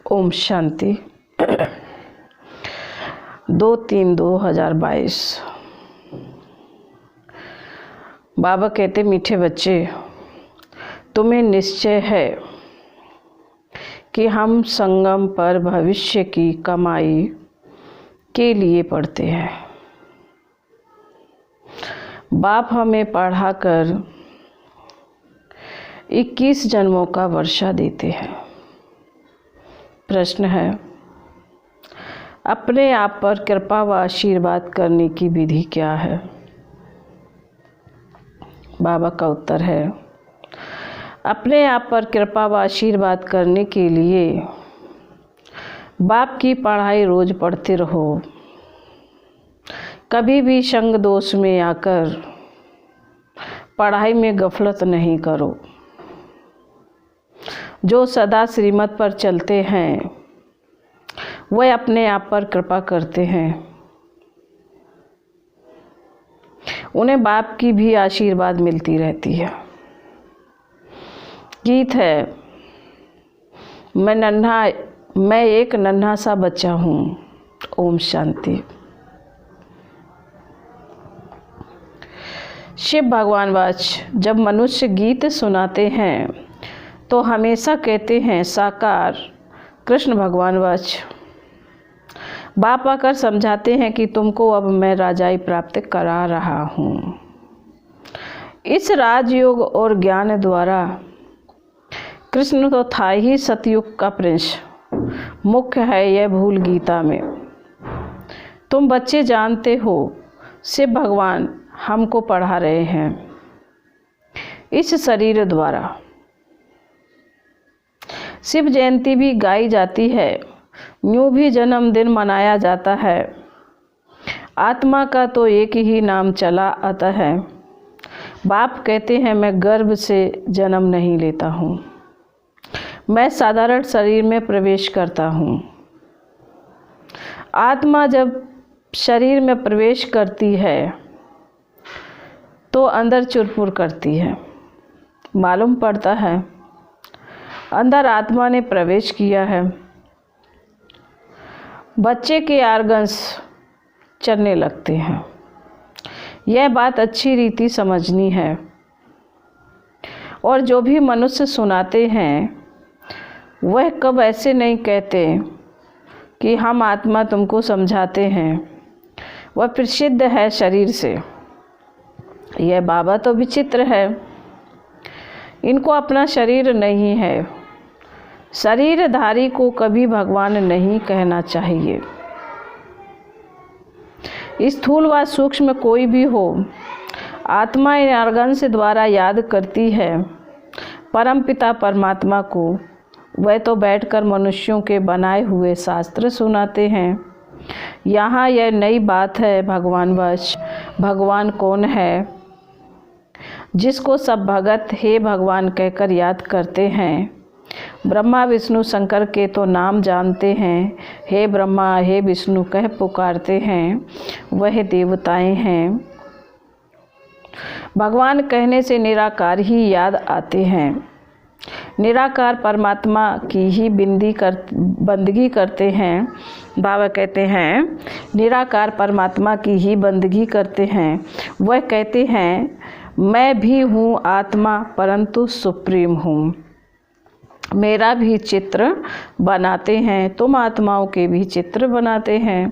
ओम शांति। 2/3/2022। बाबा कहते, मीठे बच्चे, तुम्हें निश्चय है कि हम संगम पर भविष्य की कमाई के लिए पढ़ते हैं। बाप हमें पढ़ाकर 21 जन्मों का वर्षा देते हैं। प्रश्न है, अपने आप पर कृपा व आशीर्वाद करने की विधि क्या है? बाबा का उत्तर है, अपने आप पर कृपा व आशीर्वाद करने के लिए बाप की पढ़ाई रोज पढ़ते रहो। कभी भी संग दोष में आकर पढ़ाई में गफलत नहीं करो। जो सदा श्रीमत पर चलते हैं वह अपने आप पर कृपा करते हैं। उन्हें बाप की भी आशीर्वाद मिलती रहती है। गीत है, मैं एक नन्हा सा बच्चा हूँ। ओम शांति। शिव भगवान वाच, जब मनुष्य गीत सुनाते हैं तो हमेशा कहते हैं साकार। कृष्ण भगवान वाच, बाप आकर समझाते हैं कि तुमको अब मैं राजाई प्राप्त करा रहा हूँ। इस राजयोग और ज्ञान द्वारा कृष्ण तो था ही सतयुग का प्रिंस, मुख्य है यह भूल गीता में। तुम बच्चे जानते हो, शिव भगवान हमको पढ़ा रहे हैं इस शरीर द्वारा। शिव जयंती भी गाई जाती है, यूँ भी जन्मदिन मनाया जाता है। आत्मा का तो एक ही नाम चला आता है। बाप कहते हैं, मैं गर्भ से जन्म नहीं लेता हूँ, मैं साधारण शरीर में प्रवेश करता हूँ। आत्मा जब शरीर में प्रवेश करती है तो अंदर चुरपुर करती है। मालूम पड़ता है अंदर आत्मा ने प्रवेश किया है। बच्चे के आर्गन्स चलने लगते हैं। यह बात अच्छी रीति समझनी है। और जो भी मनुष्य सुनाते हैं वह कब ऐसे नहीं कहते कि हम आत्मा तुमको समझाते हैं। वह प्रसिद्ध है शरीर से। यह बाबा तो विचित्र है, इनको अपना शरीर नहीं है। शरीरधारी को कभी भगवान नहीं कहना चाहिए। स्थूल व सूक्ष्म कोई भी हो, आत्मा इन ऑर्गन्स द्वारा याद करती है परमपिता परमात्मा को। वह तो बैठकर मनुष्यों के बनाए हुए शास्त्र सुनाते हैं। यहाँ यह नई बात है भगवान वश। भगवान कौन है? जिसको सब भगत हे भगवान कहकर याद करते हैं। ब्रह्मा विष्णु शंकर के तो नाम जानते हैं। हे ब्रह्मा हे विष्णु कह पुकारते हैं, वह देवताएं हैं। भगवान कहने से निराकार ही याद आते हैं। निराकार परमात्मा की ही बंदगी करते हैं। बाबा कहते हैं निराकार परमात्मा की ही बंदगी करते हैं। वह कहते हैं मैं भी हूँ आत्मा परंतु सुप्रीम हूँ। मेरा भी चित्र बनाते हैं, तुम आत्माओं के भी चित्र बनाते हैं।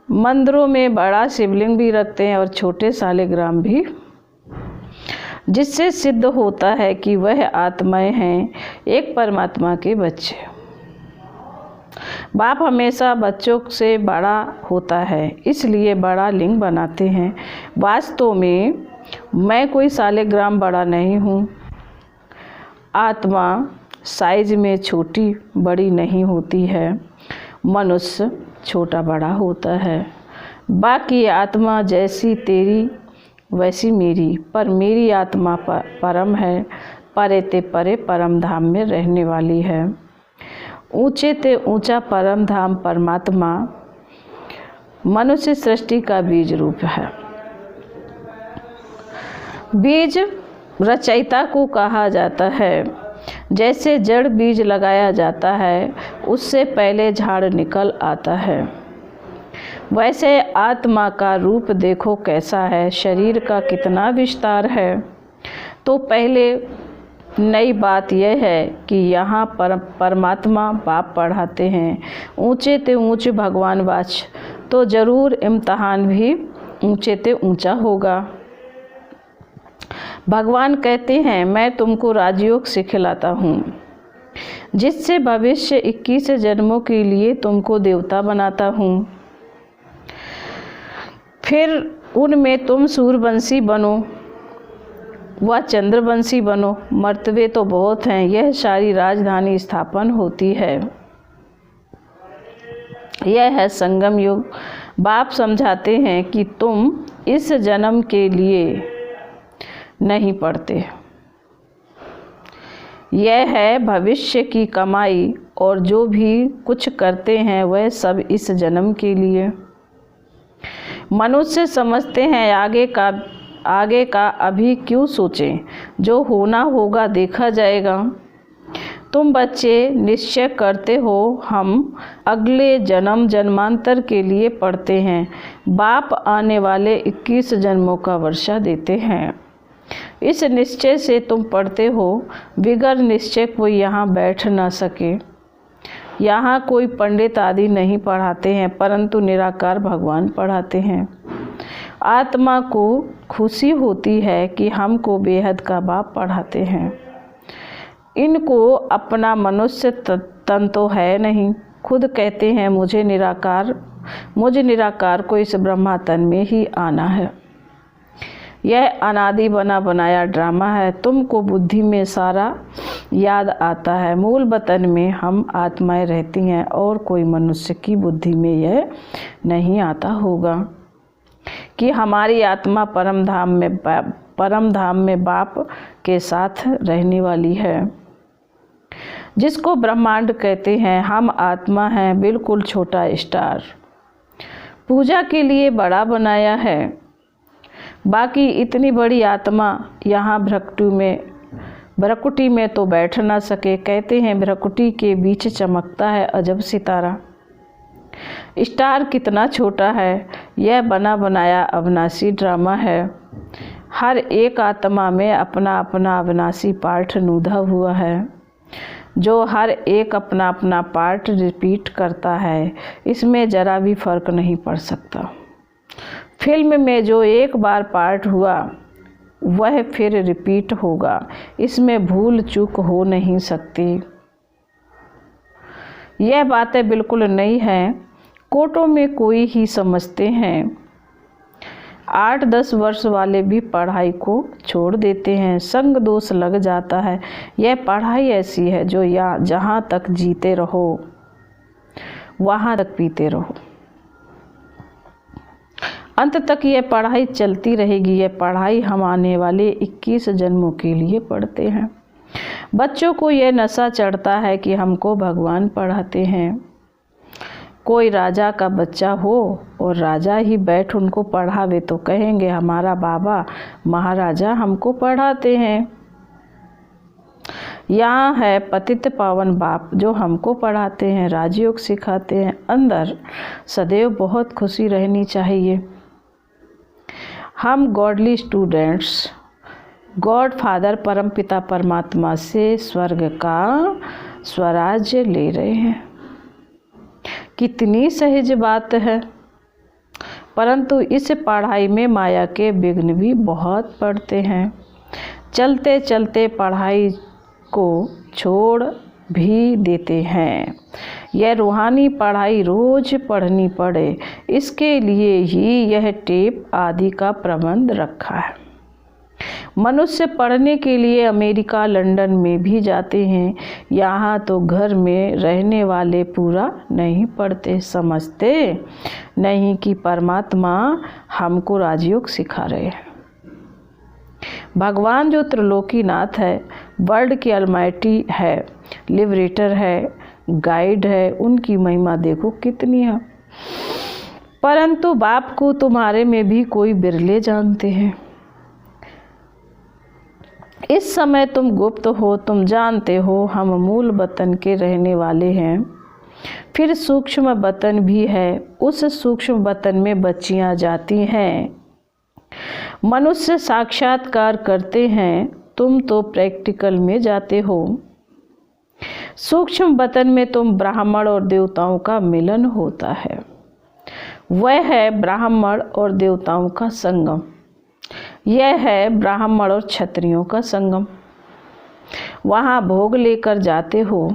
मंदिरों में बड़ा शिवलिंग भी रखते हैं और छोटे शालिग्राम भी, जिससे सिद्ध होता है कि वह आत्माएं हैं एक परमात्मा के बच्चे। बाप हमेशा बच्चों से बड़ा होता है, इसलिए बड़ा लिंग बनाते हैं। वास्तव में मैं कोई शालिग्राम बड़ा नहीं हूँ। आत्मा साइज में छोटी बड़ी नहीं होती है, मनुष्य छोटा बड़ा होता है। बाकी आत्मा जैसी तेरी वैसी मेरी, पर मेरी आत्मा परम है, परे ते परे परम धाम में रहने वाली है। ऊंचे ते ऊंचा परम धाम परमात्मा मनुष्य सृष्टि का बीज रूप है। बीज रचयिता को कहा जाता है। जैसे जड़ बीज लगाया जाता है उससे पहले झाड़ निकल आता है, वैसे आत्मा का रूप देखो कैसा है, शरीर का कितना विस्तार है। तो पहले नई बात यह है कि यहाँ परमात्मा बाप पढ़ाते हैं, ऊंचे ते ऊंचे भगवान वाच, तो ज़रूर इम्तहान भी ऊंचे ते ऊंचा होगा। भगवान कहते हैं मैं तुमको राजयोग सिखलाता हूँ जिससे भविष्य 21 जन्मों के लिए तुमको देवता बनाता हूँ, फिर उनमें तुम सूर्यवंशी बनो व चंद्रवंशी बनो। मर्तबे तो बहुत हैं, यह सारी राजधानी स्थापन होती है। यह है संगम युग। बाप समझाते हैं कि तुम इस जन्म के लिए नहीं पढ़ते, यह है भविष्य की कमाई, और जो भी कुछ करते हैं वह सब इस जन्म के लिए। मनुष्य समझते हैं आगे का अभी क्यों सोचें, जो होना होगा देखा जाएगा। तुम बच्चे निश्चय करते हो हम अगले जन्म जन्मांतर के लिए पढ़ते हैं। बाप आने वाले 21 जन्मों का वर्षा देते हैं। इस निश्चय से तुम पढ़ते हो, बिगर निश्चय कोई यहाँ बैठ न सके। यहाँ कोई पंडित आदि नहीं पढ़ाते हैं, परंतु निराकार भगवान पढ़ाते हैं। आत्मा को खुशी होती है कि हमको बेहद का बाप पढ़ाते हैं। इनको अपना मनुष्य तन तो है नहीं, खुद कहते हैं मुझे निराकार को इस ब्रह्मा तन में ही आना है। यह अनादि बना बनाया ड्रामा है। तुमको बुद्धि में सारा याद आता है, मूल वतन में हम आत्माएं रहती हैं और कोई मनुष्य की बुद्धि में यह नहीं आता होगा कि हमारी आत्मा परम धाम में बाप के साथ रहने वाली है, जिसको ब्रह्मांड कहते हैं। हम आत्मा हैं, बिल्कुल छोटा स्टार, पूजा के लिए बड़ा बनाया है। बाकी इतनी बड़ी आत्मा यहाँ भ्रकुटी में तो बैठ ना सके। कहते हैं भ्रकुटी के बीच चमकता है अजब सितारा। स्टार कितना छोटा है, यह बना बनाया अविनाशी ड्रामा है। हर एक आत्मा में अपना अपना अविनाशी पार्ट नूधा हुआ है, जो हर एक अपना अपना पार्ट रिपीट करता है। इसमें ज़रा भी फर्क नहीं पड़ सकता। फिल्म में जो एक बार पार्ट हुआ वह फिर रिपीट होगा, इसमें भूल चूक हो नहीं सकती। यह बातें बिल्कुल नई हैं, कोटों में कोई ही समझते हैं। 8-10 वर्ष वाले भी पढ़ाई को छोड़ देते हैं, संग दोष लग जाता है। यह पढ़ाई ऐसी है जो जहाँ तक जीते रहो वहाँ तक पीते रहो, अंत तक यह पढ़ाई चलती रहेगी। यह पढ़ाई हम आने वाले 21 जन्मों के लिए पढ़ते हैं। बच्चों को यह नशा चढ़ता है कि हमको भगवान पढ़ाते हैं। कोई राजा का बच्चा हो और राजा ही बैठ उनको पढ़ावे तो कहेंगे हमारा बाबा महाराजा हमको पढ़ाते हैं। यहाँ है पतित पावन बाप जो हमको पढ़ाते हैं, राजयोग सिखाते हैं। अंदर सदैव बहुत खुशी रहनी चाहिए। हम गॉडली स्टूडेंट्स गॉड फादर परम पिता परमात्मा से स्वर्ग का स्वराज्य ले रहे हैं। कितनी सहज बात है, परंतु इस पढ़ाई में माया के विघ्न भी बहुत पड़ते हैं। चलते चलते पढ़ाई को छोड़ भी देते हैं। यह रूहानी पढ़ाई रोज पढ़नी पड़े, इसके लिए ही यह टेप आदि का प्रबंध रखा है। मनुष्य पढ़ने के लिए अमेरिका लंदन में भी जाते हैं। यहाँ तो घर में रहने वाले पूरा नहीं पढ़ते, समझते नहीं कि परमात्मा हमको राजयोग सिखा रहे हैं। भगवान जो त्रिलोकीनाथ है, वर्ल्ड की अलमाइटी है, लिबरेटर है, गाइड है, उनकी महिमा देखो कितनी है। परंतु बाप को तुम्हारे में भी कोई बिरले जानते हैं। इस समय तुम गुप्त हो, तुम जानते हो हम मूल वतन के रहने वाले हैं। फिर सूक्ष्म वतन भी है, उस सूक्ष्म वतन में बच्चियां जाती हैं। मनुष्य साक्षात्कार करते हैं, तुम तो प्रैक्टिकल में जाते हो। सूक्ष्म वतन में तुम ब्राह्मण और देवताओं का मिलन होता है। वह है ब्राह्मण और देवताओं का संगम। यह है ब्राह्मण और क्षत्रियों का संगम। वहाँ भोग लेकर जाते हो।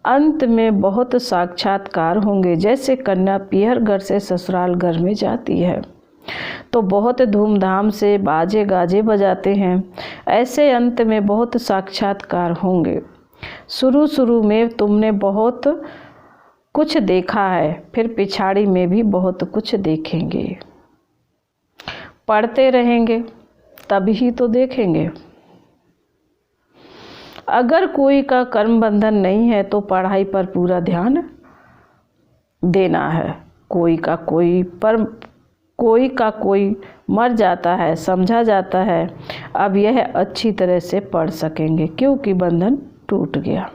अंत में बहुत साक्षात्कार होंगे। जैसे कन्या पीहर घर से ससुराल घर में जाती है तो बहुत धूमधाम से बाजे गाजे बजाते हैं, ऐसे अंत में बहुत साक्षात्कार होंगे। शुरू में तुमने बहुत कुछ देखा है, फिर पिछाड़ी में भी बहुत कुछ देखेंगे। पढ़ते रहेंगे तभी तो देखेंगे। अगर कोई का कर्म बंधन नहीं है तो पढ़ाई पर पूरा ध्यान देना है। कोई का कोई मर जाता है, समझा जाता है। अब यह अच्छी तरह से पढ़ सकेंगे क्योंकि बंधन टूट गया।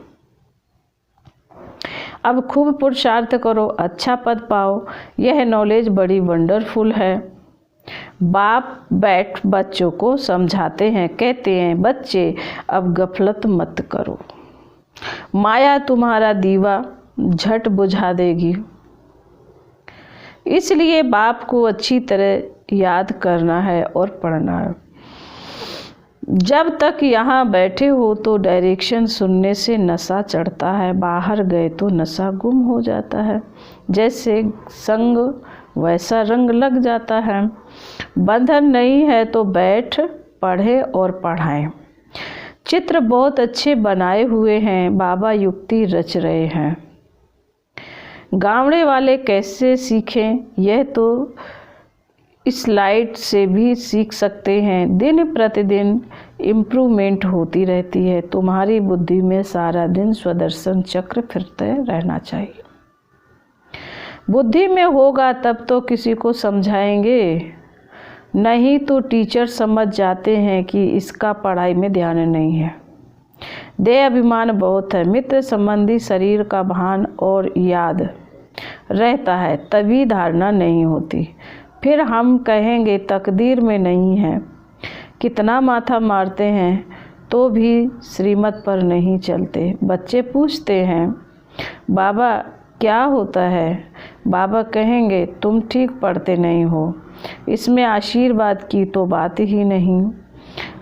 अब खूब पुरुषार्थ करो, अच्छा पद पाओ। यह नॉलेज बड़ी वंडरफुल है। बाप बैठ बच्चों को समझाते हैं, कहते हैं बच्चे अब गफलत मत करो, माया तुम्हारा दीवा झट बुझा देगी। इसलिए बाप को अच्छी तरह याद करना है और पढ़ना है। जब तक यहाँ बैठे हो तो डायरेक्शन सुनने से नशा चढ़ता है, बाहर गए तो नशा गुम हो जाता है। जैसे संग वैसा रंग लग जाता है। बंधन नहीं है तो बैठ पढ़े और पढ़ाएं। चित्र बहुत अच्छे बनाए हुए हैं, बाबा युक्ति रच रहे हैं। गावड़े वाले कैसे सीखें, यह तो स्लाइड से भी सीख सकते हैं। दिन प्रतिदिन इम्प्रूवमेंट होती रहती है। तुम्हारी बुद्धि में सारा दिन स्वदर्शन चक्र फिरते रहना चाहिए। बुद्धि में होगा तब तो किसी को समझाएंगे, नहीं तो टीचर समझ जाते हैं कि इसका पढ़ाई में ध्यान नहीं है। देह अभिमान बहुत है। मित्र संबंधी शरीर का भान और याद रहता है, तभी धारणा नहीं होती। फिर हम कहेंगे तकदीर में नहीं है। कितना माथा मारते हैं तो भी श्रीमत पर नहीं चलते। बच्चे पूछते हैं बाबा क्या होता है? बाबा कहेंगे तुम ठीक पढ़ते नहीं हो। इसमें आशीर्वाद की तो बात ही नहीं।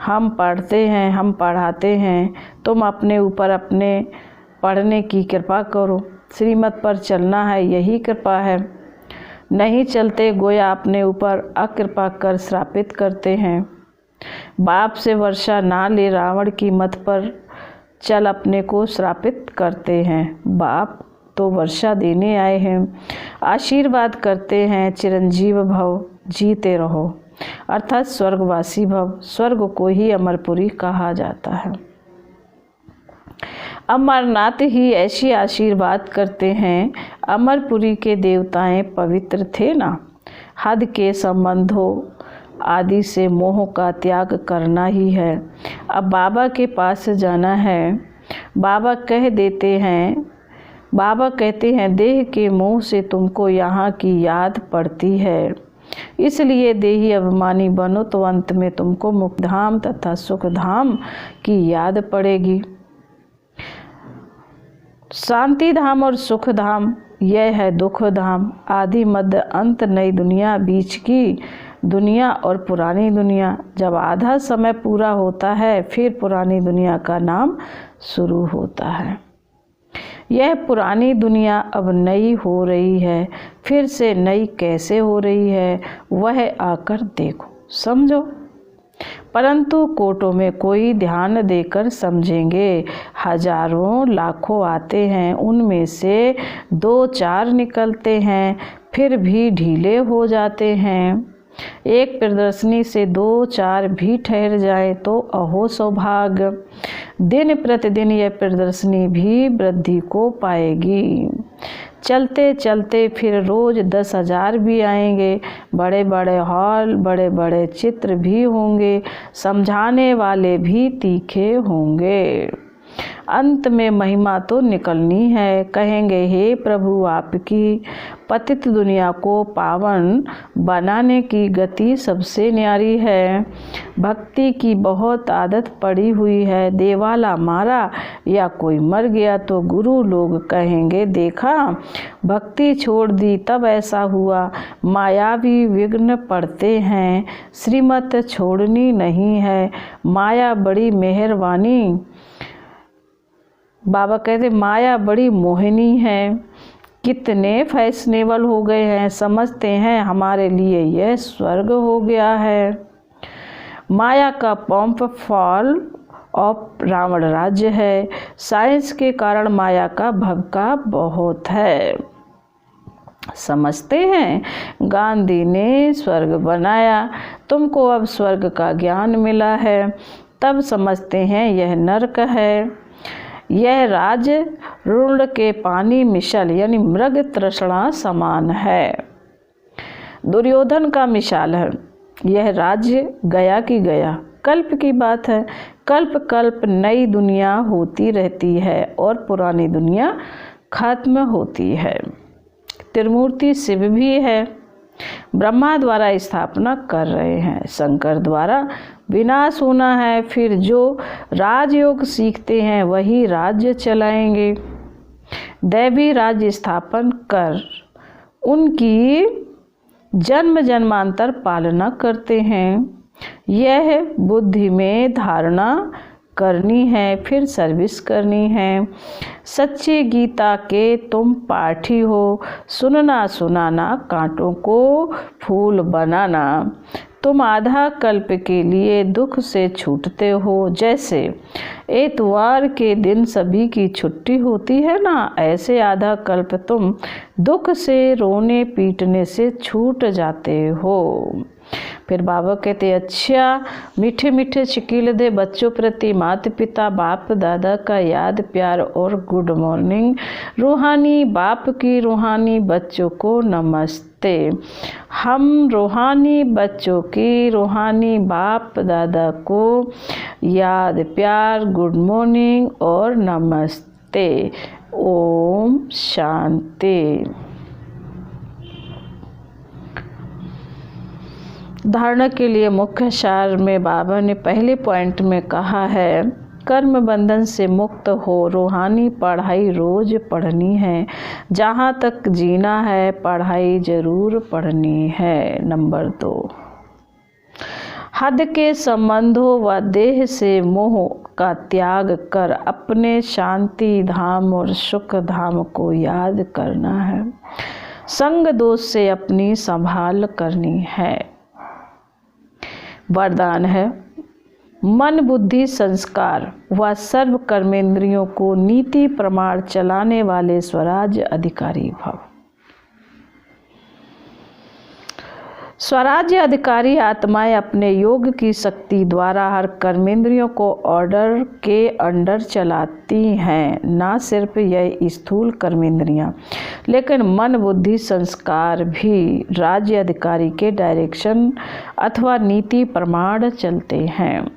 हम पढ़ते हैं, हम पढ़ाते हैं, तुम अपने ऊपर अपने पढ़ने की कृपा करो। श्रीमत पर चलना है, यही कृपा है। नहीं चलते गोया अपने ऊपर अकृपा कर श्रापित करते हैं। बाप से वर्षा ना ले, रावण की मत पर चल अपने को श्रापित करते हैं। बाप तो वर्षा देने आए हैं, आशीर्वाद करते हैं चिरंजीव भव, जीते रहो, अर्थात स्वर्गवासी भव। स्वर्ग को ही अमरपुरी कहा जाता है। अमरनाथ ही ऐसी आशीर्वाद करते हैं। अमरपुरी के देवताएं पवित्र थे ना। हद के संबंधों आदि से मोह का त्याग करना ही है। अब बाबा के पास जाना है। बाबा कहते हैं देह के मोह से तुमको यहाँ की याद पड़ती है, इसलिए देही अभिमानी बनो तो अंत में तुमको मुक्तिधाम तथा सुखधाम की याद पड़ेगी। शांति धाम और सुख धाम, यह है दुख धाम। आदि मध्य अंत नई दुनिया, बीच की दुनिया और पुरानी दुनिया। जब आधा समय पूरा होता है फिर पुरानी दुनिया का नाम शुरू होता है। यह पुरानी दुनिया अब नई हो रही है। फिर से नई कैसे हो रही है वह आकर देखो, समझो। परंतु कोटों में कोई ध्यान देकर समझेंगे। हजारों लाखों आते हैं, उनमें से 2-4 निकलते हैं, फिर भी ढीले हो जाते हैं। एक प्रदर्शनी से 2-4 भी ठहर जाए तो अहो सौभाग्य। दिन प्रतिदिन यह प्रदर्शनी भी वृद्धि को पाएगी। चलते चलते फिर रोज 10,000 भी आएंगे। बड़े बड़े हॉल, बड़े बड़े चित्र भी होंगे, समझाने वाले भी तीखे होंगे। अंत में महिमा तो निकलनी है। कहेंगे, हे प्रभु, आपकी पतित दुनिया को पावन बनाने की गति सबसे न्यारी है। भक्ति की बहुत आदत पड़ी हुई है। देवाला मारा या कोई मर गया तो गुरु लोग कहेंगे, देखा, भक्ति छोड़ दी तब ऐसा हुआ। मायावी विघ्न पड़ते हैं, श्रीमत छोड़नी नहीं है। माया बड़ी मेहरबानी, बाबा कहते माया बड़ी मोहिनी है। कितने फैशनेबल हो गए हैं, समझते हैं हमारे लिए यह स्वर्ग हो गया है। माया का पंप फॉल ऑफ रावण राज्य है। साइंस के कारण माया का भवका बहुत है। समझते हैं गांधी ने स्वर्ग बनाया, तुमको अब स्वर्ग का ज्ञान मिला है, तब समझते हैं यह नरक है। यह राज रुण के पानी मिशल यानी मृग तृष्णा समान है। दुर्योधन का मिसाल है। यह राज्य गया कि गया, कल्प की बात है। कल्प कल्प नई दुनिया होती रहती है और पुरानी दुनिया खत्म होती है। त्रिमूर्ति शिव भी है, ब्रह्मा द्वारा स्थापना कर रहे हैं, शंकर द्वारा विनाश होना है। फिर जो राजयोग सीखते हैं वही राज्य चलाएंगे। दैवी राज्य स्थापन कर उनकी जन्म जन्मांतर पालना करते हैं। यह बुद्धि में धारणा करनी है, फिर सर्विस करनी है। सच्ची गीता के तुम पाठी हो, सुनना सुनाना कांटों को फूल बनाना। तुम आधा कल्प के लिए दुख से छूटते हो। जैसे एतवार के दिन सभी की छुट्टी होती है ना, ऐसे आधा कल्प तुम दुख से, रोने पीटने से छूट जाते हो। फिर बाबा कहते, अच्छा, मीठे मीठे शिकील दे बच्चों प्रति माता पिता बाप दादा का याद प्यार और गुड मॉर्निंग। रूहानी बाप की रूहानी बच्चों को नमस्ते। हम रूहानी बच्चों की रूहानी बाप दादा को याद प्यार, गुड मॉर्निंग और नमस्ते। ओम शांति। धारणा के लिए मुख्य सार में बाबा ने पहले पॉइंट में कहा है, कर्म बंधन से मुक्त हो, रूहानी पढ़ाई रोज पढ़नी है। जहाँ तक जीना है पढ़ाई जरूर पढ़नी है। नंबर 2, हद के संबंधों व देह से मोह का त्याग कर अपने शांति धाम और सुख धाम को याद करना है। संग दोष से अपनी संभाल करनी है। वरदान है, मन बुद्धि संस्कार व सर्व कर्मेंद्रियों को नीति प्रमाण चलाने वाले स्वराज्य अधिकारी भव। स्वराज्य अधिकारी आत्माएं अपने योग की शक्ति द्वारा हर कर्मेंद्रियों को ऑर्डर के अंडर चलाती हैं। ना सिर्फ यह स्थूल कर्मेंद्रियां, लेकिन मन बुद्धि संस्कार भी राज्य अधिकारी के डायरेक्शन अथवा नीति प्रमाण चलते हैं।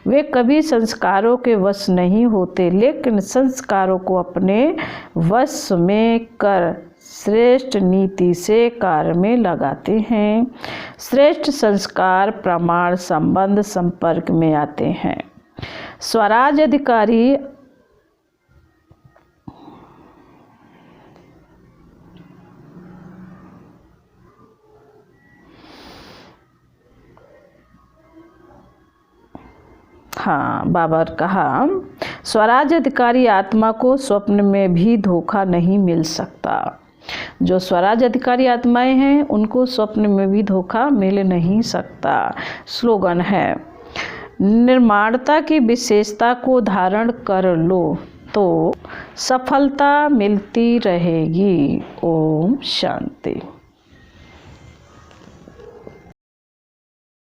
वे कभी संस्कारों के वश नहीं होते, लेकिन संस्कारों को अपने वश में कर श्रेष्ठ नीति से कार्य में लगाते हैं। श्रेष्ठ संस्कार प्रमाण संबंध संपर्क में आते हैं। स्वराज अधिकारी बाबा कहा, स्वराज अधिकारी आत्मा को स्वप्न में भी धोखा नहीं मिल सकता। जो स्वराज अधिकारी आत्माएं हैं उनको स्वप्न में भी धोखा मिल नहीं सकता। स्लोगन है, निर्माणता की विशेषता को धारण कर लो तो सफलता मिलती रहेगी। ओम शांति।